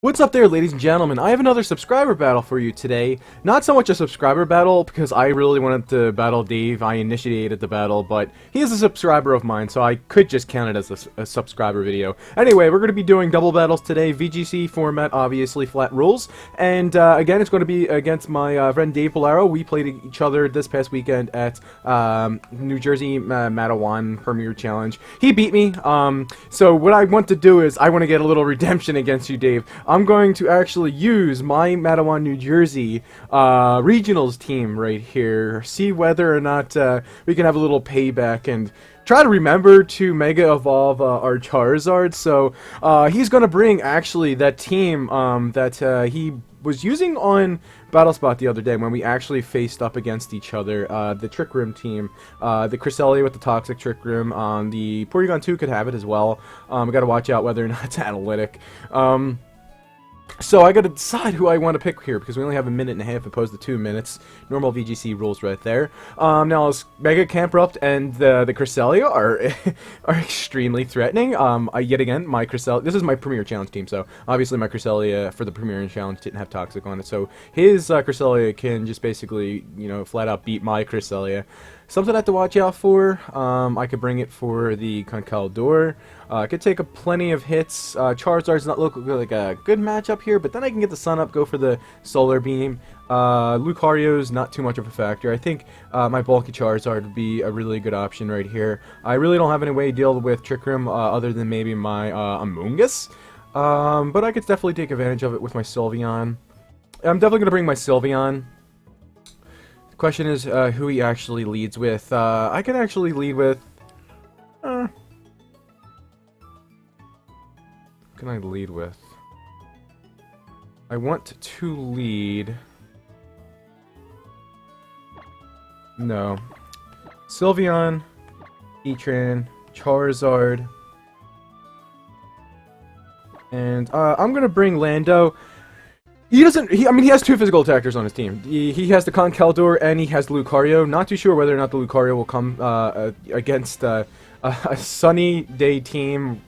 What's up there, ladies and gentlemen? I have another subscriber battle for you today. Not so much a subscriber battle, because I really wanted to battle Dave. I initiated the battle, but he is a subscriber of mine, so I could just count it as a subscriber video. Anyway, we're going to be doing double battles today. VGC format, obviously, flat rules. And, again, it's going to be against my friend Dave Polaro. We played each other this past weekend at New Jersey Matawan Premier Challenge. He beat me, so what I want to do is I want to get a little redemption against you, Dave. I'm going to actually use my Matawan, New Jersey regionals team right here, see whether or not we can have a little payback and try to remember to Mega Evolve our Charizard. So he's going to bring actually that team that he was using on Battlespot the other day when we actually faced up against each other. The Trick Room team, the Cresselia with the Toxic Trick Room, the Porygon 2 could have it as well. We got to watch out whether or not it's analytic. So I gotta decide who I want to pick here, because we only have a minute and a half opposed to 2 minutes. Normal VGC rules right there. Now, Mega Camprupt and the Cresselia are extremely threatening. Yet again, my Cresselia, this is my Premier Challenge team, so obviously my Cresselia for the Premier Challenge didn't have Toxic on it, so his Cresselia can just basically, you know, flat out beat my Cresselia. Something I have to watch out for, I could bring it for the Conkeldurr. I could take plenty of hits. Charizard's not look like a good matchup here, but then I can get the Sun Up, go for the Solar Beam. Lucario's not too much of a factor. I think my bulky Charizard would be a really good option right here. I really don't have any way to deal with Trick Room other than maybe my Amoonguss. But I could definitely take advantage of it with my Sylveon. I'm definitely going to bring my Sylveon. Question is who he actually leads with. I can actually lead with. Who can I lead with? I want to lead. No. Sylveon, Heatran, Charizard, and I'm gonna bring Lando. He doesn't. I mean, he has 2 physical attackers on his team. He has the Conkeldurr and he has Lucario. Not too sure whether or not the Lucario will come against a sunny day team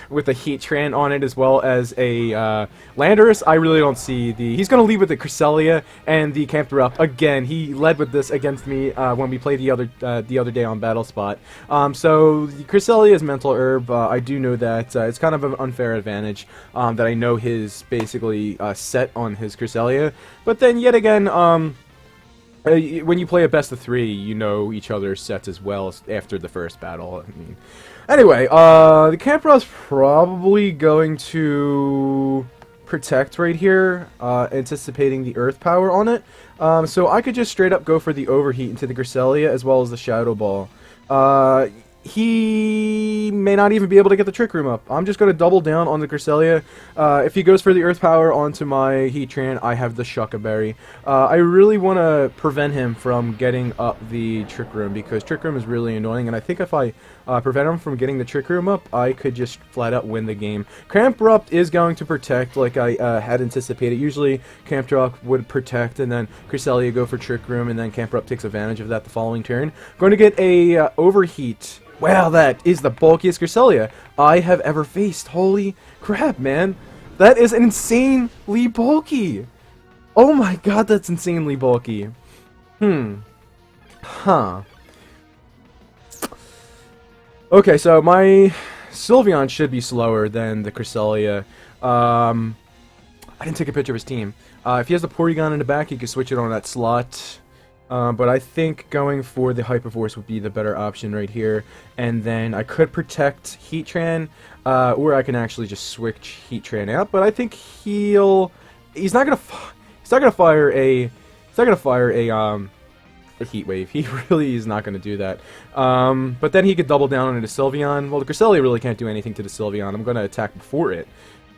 with a Heatran on it, as well as a Landorus. I really don't see the. He's going to lead with the Cresselia and the Camprupt. Again, he led with this against me when we played the other day on Battlespot. So the Cresselia is Mental Herb. I do know that it's kind of an unfair advantage that I know his basically set on his Cresselia. But then yet again, when you play a best of 3, you know each other's sets as well after the first battle. I mean, anyway, the Camprupt's probably going to protect right here, anticipating the Earth Power on it. So I could just straight up go for the Overheat into the Cresselia as well as the Shadow Ball. He may not even be able to get the Trick Room up. I'm just going to double down on the Cresselia. If he goes for the Earth Power onto my Heatran, I have the Shucca Berry. I really want to prevent him from getting up the Trick Room, because Trick Room is really annoying, and I think if I prevent him from getting the Trick Room up, I could just flat out win the game. Camprupt is going to protect like I had anticipated. Usually Camprupt would protect, and then Cresselia go for Trick Room, and then Camprupt takes advantage of that the following turn. Going to get a Overheat. Wow, that is the bulkiest Cresselia I have ever faced. Holy crap, man. That is insanely bulky. Oh my god, that's insanely bulky. Huh. Okay, so my Sylveon should be slower than the Cresselia. I didn't take a picture of his team. If he has the Porygon in the back, he can switch it on that slot. But I think going for the Hyper Force would be the better option right here. And then I could protect Heatran, or I can actually just switch Heatran out. But I think he's not gonna fire a Heat Wave. He really is not gonna do that. But then he could double down on the Sylveon. Well, the Cresselia really can't do anything to the Sylveon. I'm gonna attack before it.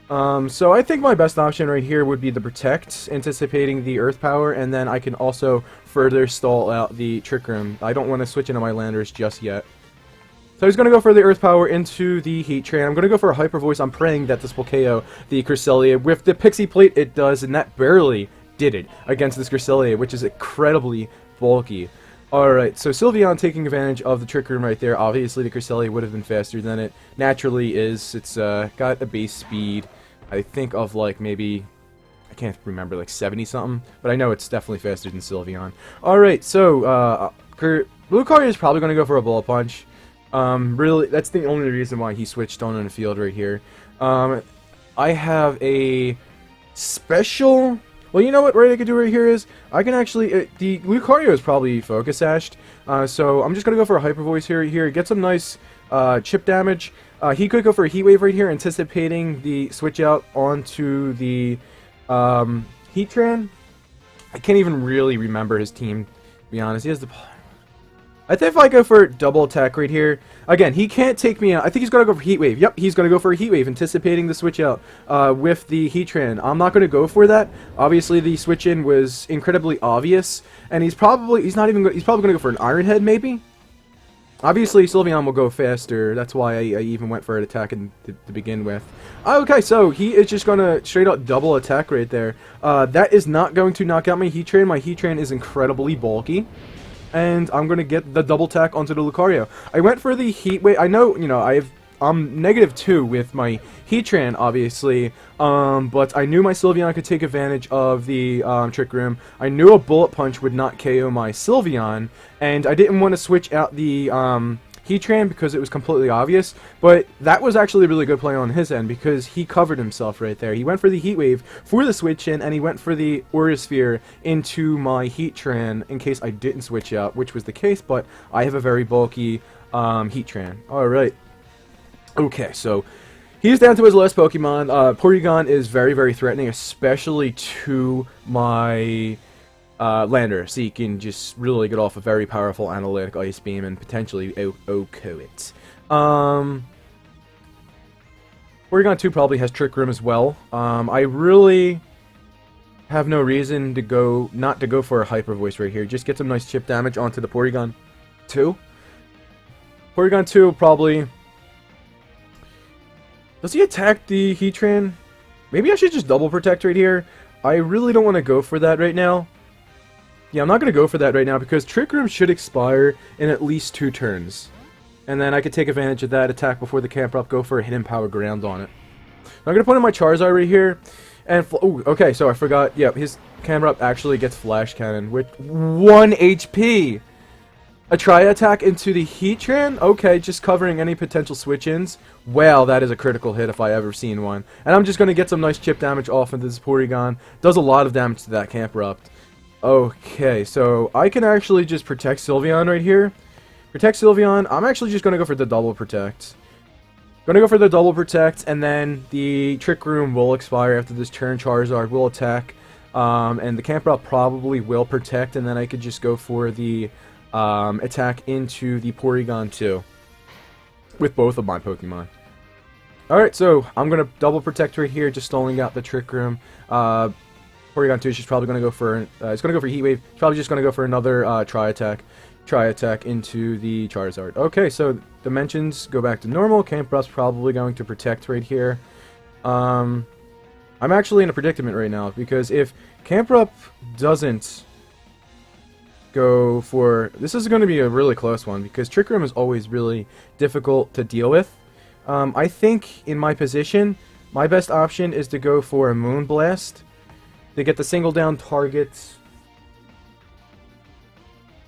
So I think my best option right here would be the Protect, anticipating the Earth Power, and then I can also further stall out the Trick Room. I don't want to switch into my Landers just yet. So he's going to go for the Earth Power into the Heatran. I'm going to go for a Hyper Voice. I'm praying that this will KO the Cresselia. With the Pixie Plate, it does, and that barely did it against this Cresselia, which is incredibly bulky. Alright, so Sylveon taking advantage of the Trick Room right there. Obviously, the Cresselia would have been faster than it naturally is. It's got a base speed. I think of like maybe, I can't remember, like 70 something, but I know it's definitely faster than Sylveon. Alright, so Lucario is probably going to go for a Bullet Punch. Really, that's the only reason why he switched on in the field right here. I have a special... Well, you know what I could do right here is, I can actually... the Lucario is probably Focus Sashed, so I'm just going to go for a Hyper Voice here, get some nice chip damage. He could go for a Heat Wave right here, anticipating the switch out onto the Heatran. I can't even really remember his team, to be honest. He has the... I think if I go for double attack right here, again, he can't take me out. I think he's going to go for Heat Wave. Yep, he's going to go for a Heat Wave, anticipating the switch out with the Heatran. I'm not going to go for that. Obviously, the switch in was incredibly obvious, and he's probably going to go for an Iron Head, maybe. Obviously, Sylveon will go faster. That's why I even went for an attack to begin with. Okay, so he is just going to straight up double attack right there. That is not going to knock out my Heatran. My Heatran is incredibly bulky. And I'm going to get the double attack onto the Lucario. I went for the Heat Wave. I know, you know, I'm -2 with my Heatran, obviously, but I knew my Sylveon could take advantage of the Trick Room. I knew a Bullet Punch would not KO my Sylveon, and I didn't want to switch out the Heatran because it was completely obvious, but that was actually a really good play on his end because he covered himself right there. He went for the Heat Wave for the switch in, and he went for the Aura Sphere into my Heatran in case I didn't switch out, which was the case, but I have a very bulky Heatran. Alright. Okay, so he's down to his last Pokemon. Porygon is very, very threatening, especially to my Lander, so he can just really get off a very powerful analytic Ice Beam and potentially OHKO it. Porygon 2 probably has Trick Room as well. I really have no reason to not to go for a Hyper Voice right here. Just get some nice chip damage onto the Porygon 2. Porygon 2 probably... Does he attack the Heatran? Maybe I should just double protect right here. I really don't want to go for that right now. Yeah, I'm not going to go for that right now because Trick Room should expire in at least 2 turns. And then I could take advantage of that, attack before the camp up, go for a Hidden Power Ground on it. I'm going to put in my Charizard right here. And, ooh, okay, so I forgot. Yeah, his camera up actually gets Flash Cannon with 1 HP. A Tri-Attack into the Heatran? Okay, just covering any potential switch-ins. Wow, that is a critical hit if I ever seen one. And I'm just going to get some nice chip damage off into this Porygon. Does a lot of damage to that Camprupt. Okay, so I can actually just protect Sylveon right here. Protect Sylveon. I'm actually just going to go for the double protect. Going to go for the double protect, and then the Trick Room will expire after this turn. Charizard will attack, and the Camprupt probably will protect, and then I could just go for the attack into the Porygon 2 with both of my Pokemon. Alright, so I'm going to double protect right here, just stalling out the Trick Room. Porygon 2 is just probably going to go for it's going to go for Heat Wave. It's probably just going to go for another Tri-Attack into the Charizard. Okay, so dimensions go back to normal. Camprupt's probably going to protect right here. I'm actually in a predicament right now because if Camprupt doesn't go for... This is going to be a really close one because Trick Room is always really difficult to deal with. I think in my position, my best option is to go for a Moonblast to get the single down targets.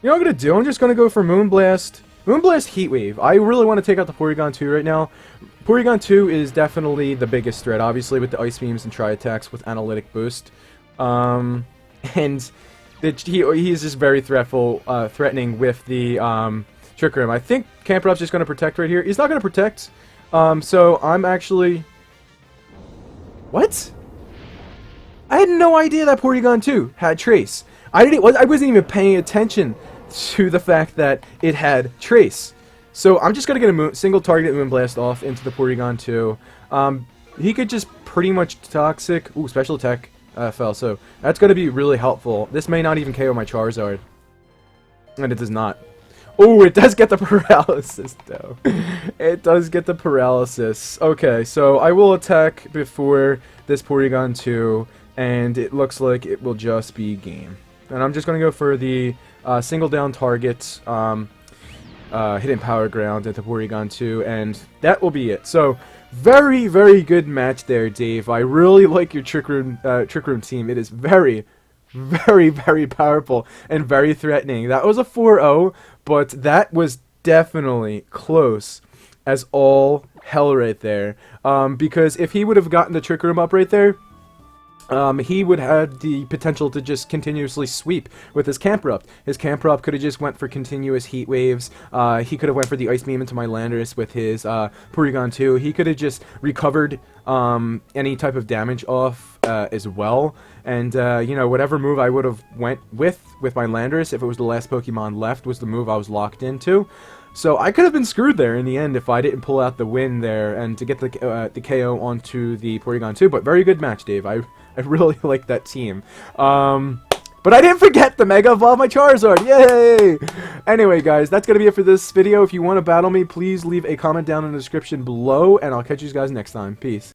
You know what I'm going to do? I'm just going to go for Moonblast. Moonblast Heat Wave. I really want to take out the Porygon 2 right now. Porygon 2 is definitely the biggest threat, obviously, with the Ice Beams and Tri-Attacks with Analytic Boost. And he is just very threatening with the Trick Room. I think Camprupt's just going to protect right here. He's not going to protect. So I'm actually... What? I had no idea that Porygon 2 had Trace. I wasn't even paying attention to the fact that it had Trace. So I'm just going to get a single target Moonblast off into the Porygon 2. He could just pretty much Toxic... Ooh, Special Attack fell. So that's going to be really helpful. This may not even KO my Charizard. And it does not. Oh, it does get the paralysis, though. It does get the paralysis. Okay, so I will attack before this Porygon 2, and it looks like it will just be game. And I'm just going to go for the single down target, Hidden Power Ground into Porygon 2, and that will be it. So, Very, very good match there, Dave. I really like your Trick Room team. It is very, very, very powerful and very threatening. That was a 4-0, but that was definitely close as all hell right there. Because if he would have gotten the Trick Room up right there, he would have the potential to just continuously sweep with his Camperupt. His Camperupt could have just went for continuous heat waves. He could have went for the Ice Beam into my Landorus with his Porygon 2. He could have just recovered any type of damage off as well. And, you know, whatever move I would have went with my Landorus, if it was the last Pokemon left, was the move I was locked into. So I could have been screwed there in the end if I didn't pull out the win there and to get the KO onto the Porygon 2. But very good match, Dave. I really like that team. But I didn't forget the Mega Evolve my Charizard. Yay! Anyway, guys, that's going to be it for this video. If you want to battle me, please leave a comment down in the description below, and I'll catch you guys next time. Peace.